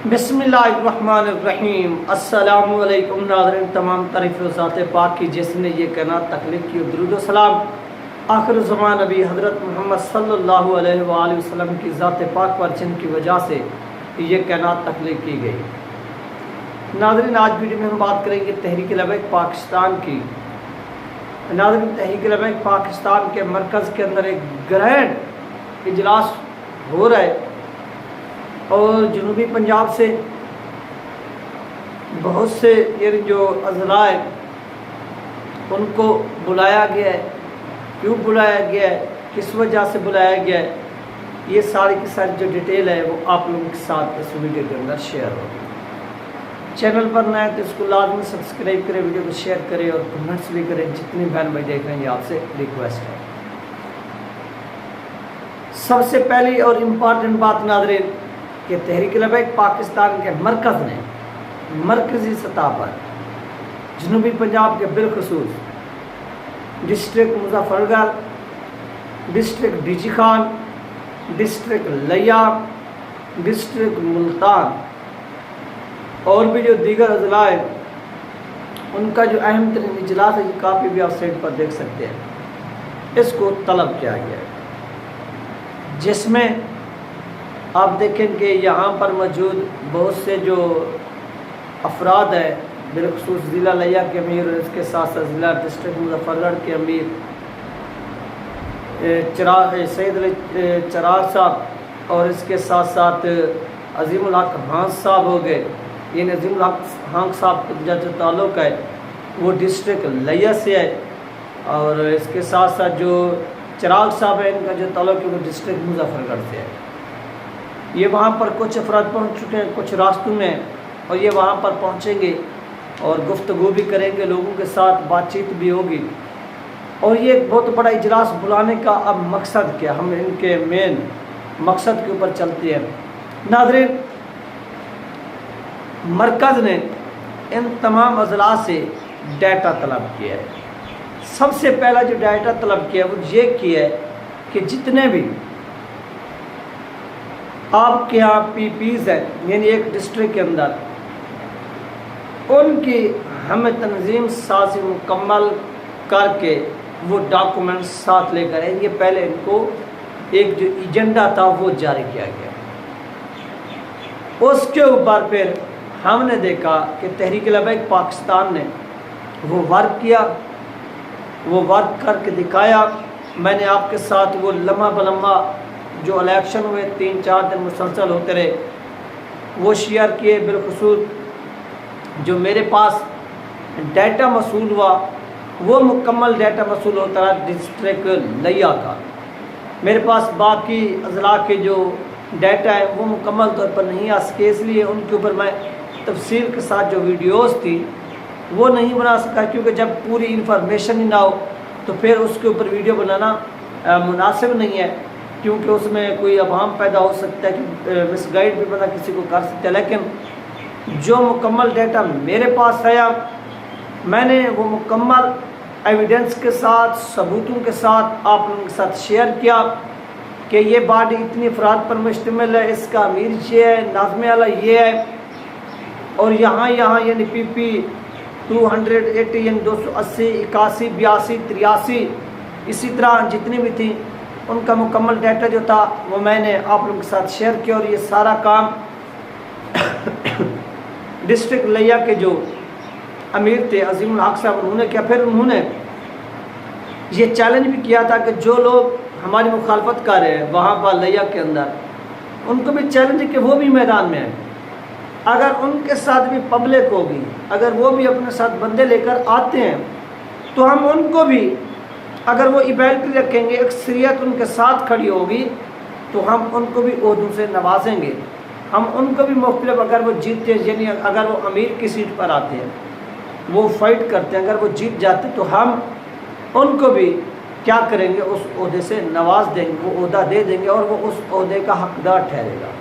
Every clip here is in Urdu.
بسم اللہ الرحمن الرحیم۔ السلام علیکم ناظرین، تمام تعریف و ذات پاک کی جس نے یہ کائنات تخلیق کی، درود و سلام آخر زمان نبی حضرت محمد صلی اللہ علیہ وآلہ وسلم کی ذات پاک پر جن کی وجہ سے یہ کائنات تخلیق کی گئی۔ ناظرین، آج ویڈیو میں ہم بات کریں گے تحریک لبیک پاکستان کی۔ ناظرین، تحریک لبیک پاکستان کے مرکز کے اندر ایک گرینڈ اجلاس ہو رہا ہے اور جنوبی پنجاب سے بہت سے جو اضلاع ہیں ان کو بلایا گیا ہے۔ کیوں بلایا گیا ہے، کس وجہ سے بلایا گیا ہے، یہ ساری کی ساری جو ڈیٹیل ہے وہ آپ لوگوں کے ساتھ اس ویڈیو کے اندر شیئر ہوگی۔ چینل پر نئے تو اس کو لازمی سبسکرائب کریں، ویڈیو کو شیئر کریں اور کمنٹس بھی کریں۔ جتنی بہن بھائی دیکھ رہے ہیں یہ آپ سے ریکویسٹ ہے۔ سب سے پہلی اور امپارٹنٹ بات ناظرین کہ تحریک لبیک پاکستان کے مرکز نے مرکزی سطح پر جنوبی پنجاب کے بالخصوص ڈسٹرکٹ مظفر گڑھ، ڈسٹرکٹ ڈیجی خان، ڈسٹرکٹ لیا، ڈسٹرکٹ ملتان اور بھی جو دیگر اضلاع ہیں ان کا جو اہم ترین اجلاس ہے، یہ کاپی بھی آپ سائٹ پر دیکھ سکتے ہیں، اس کو طلب کیا گیا ہے، جس میں آپ دیکھیں کہ یہاں پر موجود بہت سے جو افراد ہیں، بالخصوص ضلع لیا کے امیر اور اس کے ساتھ ساتھ ضلع ڈسٹرکٹ مظفر گڑھ کے امیر سید علی چراغ صاحب اور اس کے ساتھ ساتھ عظیم الحق ہانس صاحب ہو گئے۔ یعنی عظیم الحق ہانس صاحب کا جو تعلق ہے وہ ڈسٹرکٹ لیا سے ہے، اور اس کے ساتھ ساتھ جو چراغ صاحب ہیں ان کا جو تعلق ہے وہ ڈسٹرکٹ مظفر گڑھ سے ہے۔ یہ وہاں پر کچھ افراد پہنچ چکے ہیں، کچھ راستوں میں، اور یہ وہاں پر پہنچیں گے اور گفتگو بھی کریں گے، لوگوں کے ساتھ بات چیت بھی ہوگی۔ اور یہ ایک بہت بڑا اجلاس بلانے کا اب مقصد کیا، ہم ان کے مین مقصد کے اوپر چلتے ہیں۔ ناظرین، مرکز نے ان تمام اضلاع سے ڈیٹا طلب کیا ہے۔ سب سے پہلا جو ڈیٹا طلب کیا ہے وہ یہ کیا ہے کہ جتنے بھی آپ کے یہاں پی پیز ہیں، یعنی ایک ڈسٹرکٹ کے اندر، ان کی ہمیں تنظیم سازی مکمل کر کے وہ ڈاکومنٹ ساتھ لے کر آئیں گے۔ پہلے ان کو ایک جو ایجنڈا تھا وہ جاری کیا گیا، اس کے اوپر پھر ہم نے دیکھا کہ تحریک لبیک پاکستان نے وہ ورک کیا، وہ ورک کر کے دکھایا۔ میں نے آپ کے ساتھ وہ لمحہ بلمحہ جو الیکشن ہوئے 3-4 دن مسلسل ہوتے رہے وہ شیئر کیے۔ بالخصوص جو میرے پاس ڈیٹا موصول ہوا وہ مکمل ڈیٹا موصول ہوتا رہا ڈسٹرکٹ لیا کا۔ میرے پاس باقی اضلاع کے جو ڈیٹا ہے وہ مکمل طور پر نہیں آ سکے، اس لیے ان کے اوپر میں تفصیل کے ساتھ جو ویڈیوز تھی وہ نہیں بنا سکا، کیونکہ جب پوری انفارمیشن ہی نہ ہو تو پھر اس کے اوپر ویڈیو بنانا مناسب نہیں ہے، کیونکہ اس میں کوئی ابہام پیدا ہو سکتا ہے کہ مس گائیڈ بھی بندہ کسی کو کر سکتا ہے۔ لیکن جو مکمل ڈیٹا میرے پاس آیا میں نے وہ مکمل ایویڈنس کے ساتھ، ثبوتوں کے ساتھ آپ لوگوں کے ساتھ شیئر کیا کہ یہ باڈی اتنی افراد پر مشتمل ہے، اس کا امیر یہ ہے، ناظم اعلیٰ یہ ہے، اور یہاں یعنی پی پی 280 یعنی 280 81 82 83 اسی طرح جتنی بھی تھیں ان کا مکمل ڈیٹا جو تھا وہ میں نے آپ لوگوں کے ساتھ شیئر کیا۔ اور یہ سارا کام ڈسٹرکٹ لیا کے جو امیر تھے عظیم الحق صاحب انہوں نے کیا۔ پھر انہوں نے یہ چیلنج بھی کیا تھا کہ جو لوگ ہماری مخالفت کر رہے ہیں وہاں پر لیا کے اندر، ان کو بھی چیلنج ہے کہ وہ بھی میدان میں آئیں۔ اگر ان کے ساتھ بھی پبلک ہوگی، اگر وہ بھی اپنے ساتھ بندے لے کر آتے ہیں تو ہم ان کو بھی، اگر وہ ایبیلٹی رکھیں گے، اکثریت ان کے ساتھ کھڑی ہوگی تو ہم ان کو بھی عہدوں سے نوازیں گے، ہم ان کو بھی مختلف، اگر وہ جیتتے ہیں یعنی اگر وہ امیر کی سیٹ پر آتے ہیں وہ فائٹ کرتے ہیں، اگر وہ جیت جاتے تو ہم ان کو بھی کیا کریں گے، اس عہدے سے نواز دیں گے، وہ عہدہ دے دیں گے اور وہ اس عہدے کا حقدار ٹھہرے گا۔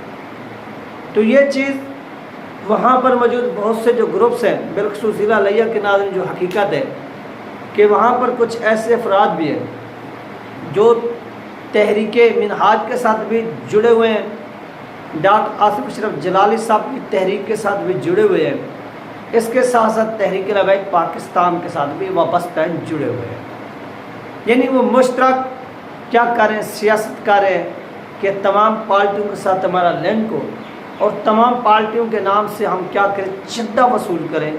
تو یہ چیز وہاں پر موجود بہت سے جو گروپس ہیں، بالخصوص ضلع لیا کے ناظرین جو حقیقت ہے کہ وہاں پر کچھ ایسے افراد بھی ہیں جو تحریک منہاج کے ساتھ بھی جڑے ہوئے ہیں، ڈاکٹر آصف اشرف جلالی صاحب کی تحریک کے ساتھ بھی جڑے ہوئے ہیں، اس کے ساتھ ساتھ تحریک لبیک پاکستان کے ساتھ بھی وابستہ جڑے ہوئے ہیں۔ یعنی وہ مشترک کیا کریں، سیاست کریں کہ تمام پارٹیوں کے ساتھ ہمارا لنک ہو اور تمام پارٹیوں کے نام سے ہم کیا کریں، چندہ وصول کریں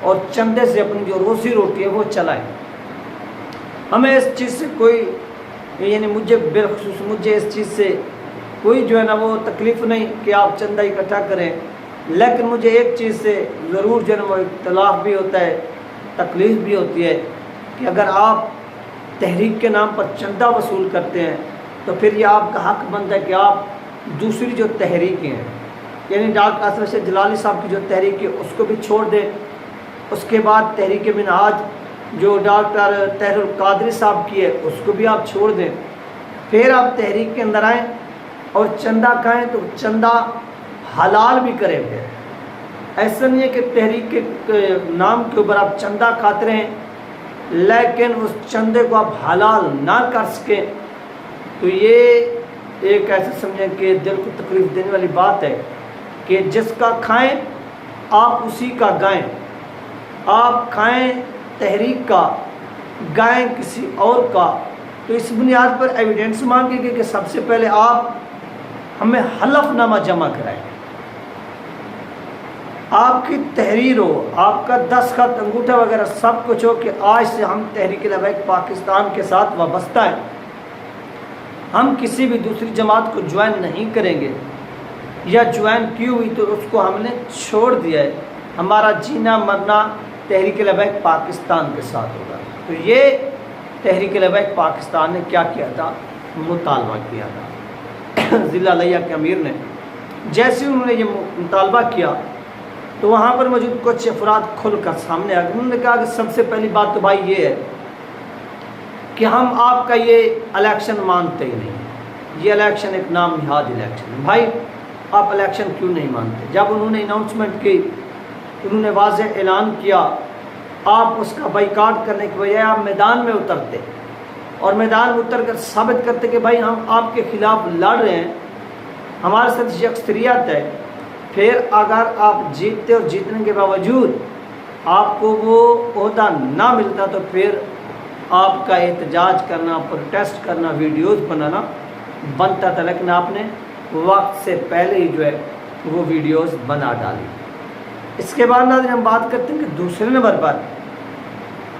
اور چندے سے اپنی جو روزی روٹی ہے وہ چلائیں۔ ہمیں اس چیز سے کوئی یعنی مجھے بالخصوص مجھے اس چیز سے کوئی جو ہے نا وہ تکلیف نہیں کہ آپ چندہ اکٹھا کریں، لیکن مجھے ایک چیز سے ضرور جو ہے نا وہ اختلاف بھی ہوتا ہے، تکلیف بھی ہوتی ہے کہ اگر آپ تحریک کے نام پر چندہ وصول کرتے ہیں تو پھر یہ آپ کا حق بنتا ہے کہ آپ دوسری جو تحریکیں ہیں یعنی ڈاکٹر آصف اشرف جلالی صاحب کی جو تحریک ہے اس کو بھی چھوڑ دیں، اس کے بعد تحریک منہاج جو ڈاکٹر طاہر القادری صاحب کی ہے اس کو بھی آپ چھوڑ دیں، پھر آپ تحریک کے اندر آئیں اور چندہ کھائیں تو چندہ حلال بھی کریں۔ پھر ایسا نہیں ہے کہ تحریک کے نام کے اوپر آپ چندہ کھاتے رہیں لیکن اس چندے کو آپ حلال نہ کر سکیں، تو یہ ایک ایسے سمجھیں کہ دل کو تکلیف دینے والی بات ہے کہ جس کا کھائیں آپ اسی کا گائیں، آپ کھائیں تحریک کا گائیں کسی اور کا، تو اس بنیاد پر ایویڈنس مانگے گے کہ سب سے پہلے آپ ہمیں حلف نامہ جمع کرائیں، آپ کی تحریر ہو، آپ کا دستخط انگوٹھا وغیرہ سب کچھ ہو کہ آج سے ہم تحریک لبیک پاکستان کے ساتھ وابستہ ہیں، ہم کسی بھی دوسری جماعت کو جوائن نہیں کریں گے، یا جوائن کی ہوئی تو اس کو ہم نے چھوڑ دیا ہے، ہمارا جینا مرنا تحریک لبیک پاکستان کے ساتھ ہوگا۔ تو یہ تحریک لبیک پاکستان نے کیا کیا تھا، مطالبہ کیا تھا۔ ضلع لیا کے امیر نے جیسے انہوں نے یہ مطالبہ کیا تو وہاں پر موجود کچھ افراد کھل کر سامنے آ گئے، انہوں نے کہا کہ سب سے پہلی بات تو بھائی یہ ہے کہ ہم آپ کا یہ الیکشن مانتے ہی نہیں، یہ الیکشن ایک نام نہاد الیکشن ہے، بھائی آپ الیکشن کیوں نہیں مانتے؟ جب انہوں نے اناؤنسمنٹ کی، انہوں نے واضح اعلان کیا، آپ اس کا بائیکاٹ کرنے کے بجائے آپ میدان میں اترتے اور میدان میں اتر کر ثابت کرتے کہ بھائی ہم آپ کے خلاف لڑ رہے ہیں، ہمارے ساتھ یہ اکثریت ہے، پھر اگر آپ جیتتے اور جیتنے کے باوجود آپ کو وہ عہدہ نہ ملتا تو پھر آپ کا احتجاج کرنا، پروٹیسٹ کرنا، ویڈیوز بنانا بنتا تھا، لیکن آپ نے وقت سے پہلے ہی جو ہے وہ ویڈیوز بنا ڈالی۔ اس کے بعد ناظرین ہم بات کرتے ہیں کہ دوسرے نمبر پر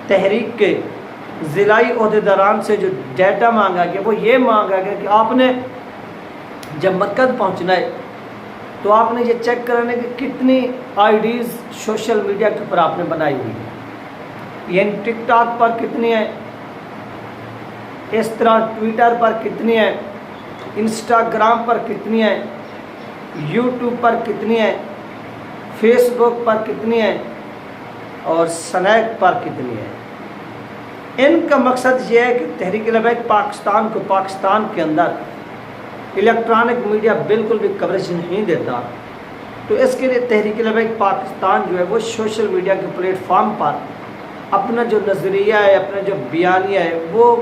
تحریک کے ضلعی عہدیداران سے جو ڈیٹا مانگا گیا وہ یہ مانگا گیا کہ آپ نے جب مرکز پہنچنا ہے تو آپ نے یہ چیک کرانا ہے کہ کتنی آئی ڈیز سوشل میڈیا کے اوپر آپ نے بنائی ہوئی ہے، یعنی ٹک ٹاک پر کتنی ہے، اس طرح ٹویٹر پر کتنی ہے، انسٹاگرام پر کتنی ہے، یوٹیوب پر کتنی ہے، فیس بک پر کتنی ہے اور سنیک پر کتنی ہے۔ ان کا مقصد یہ ہے کہ تحریک لبیک پاکستان کو پاکستان کے اندر الیکٹرانک میڈیا بالکل بھی کوریج نہیں دیتا، تو اس کے لیے تحریک لبیک پاکستان جو ہے وہ سوشل میڈیا کے پلیٹ فارم پر اپنا جو نظریہ ہے، اپنا جو بیانیہ ہے وہ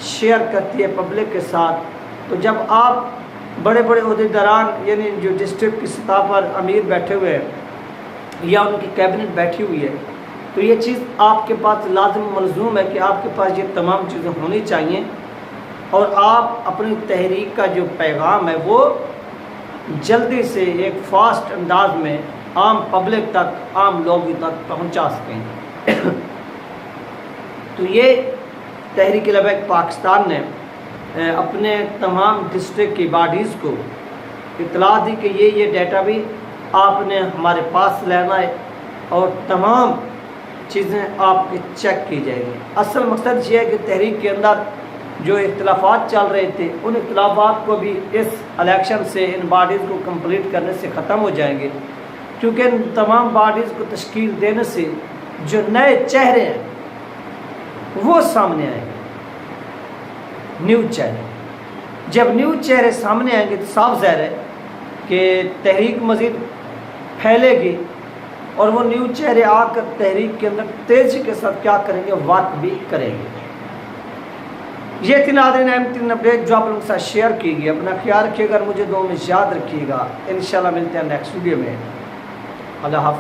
شیئر کرتی ہے پبلک کے ساتھ۔ تو جب آپ بڑے بڑے عہدیداران یعنی جو ڈسٹرکٹ کی سطح پر امیر بیٹھے ہوئے ہیں یا ان کی کیبنٹ بیٹھی ہوئی ہے تو یہ چیز آپ کے پاس لازم ملزوم ہے کہ آپ کے پاس یہ تمام چیزیں ہونی چاہیے اور آپ اپنی تحریک کا جو پیغام ہے وہ جلدی سے ایک فاسٹ انداز میں عام پبلک تک، عام لوگوں تک پہنچا سکیں۔ تو یہ تحریک لبیک پاکستان نے اپنے تمام ڈسٹرکٹ کی باڈیز کو اطلاع دی کہ یہ ڈیٹا بھی آپ نے ہمارے پاس لینا ہے اور تمام چیزیں آپ کی چیک کی جائیں گی۔ اصل مقصد یہ ہے کہ تحریک کے اندر جو اختلافات چل رہے تھے ان اختلافات کو بھی اس الیکشن سے ان باڈیز کو کمپلیٹ کرنے سے ختم ہو جائیں گے، کیونکہ ان تمام باڈیز کو تشکیل دینے سے جو نئے چہرے ہیں وہ سامنے آئیں گے، نیو چہرے۔ جب نیو چہرے سامنے آئیں گے تو صاف ظاہر ہے کہ تحریک مزید پھیلے گی اور وہ نیو چہرے آ کر تحریک کے اندر تیزی کے ساتھ کیا کریں گے، ورک بھی کریں گے۔ یہ تھی ناظرین اہم ترین اپڈیٹ جو آپ لوگوں کے ساتھ شیئر کی گئی. اپنا خیال رکھیے گا، مجھے دعاؤں میں یاد رکھیے گا. انشاءاللہ ملتے ہیں نیکسٹ ویڈیو میں. اللہ حافظ.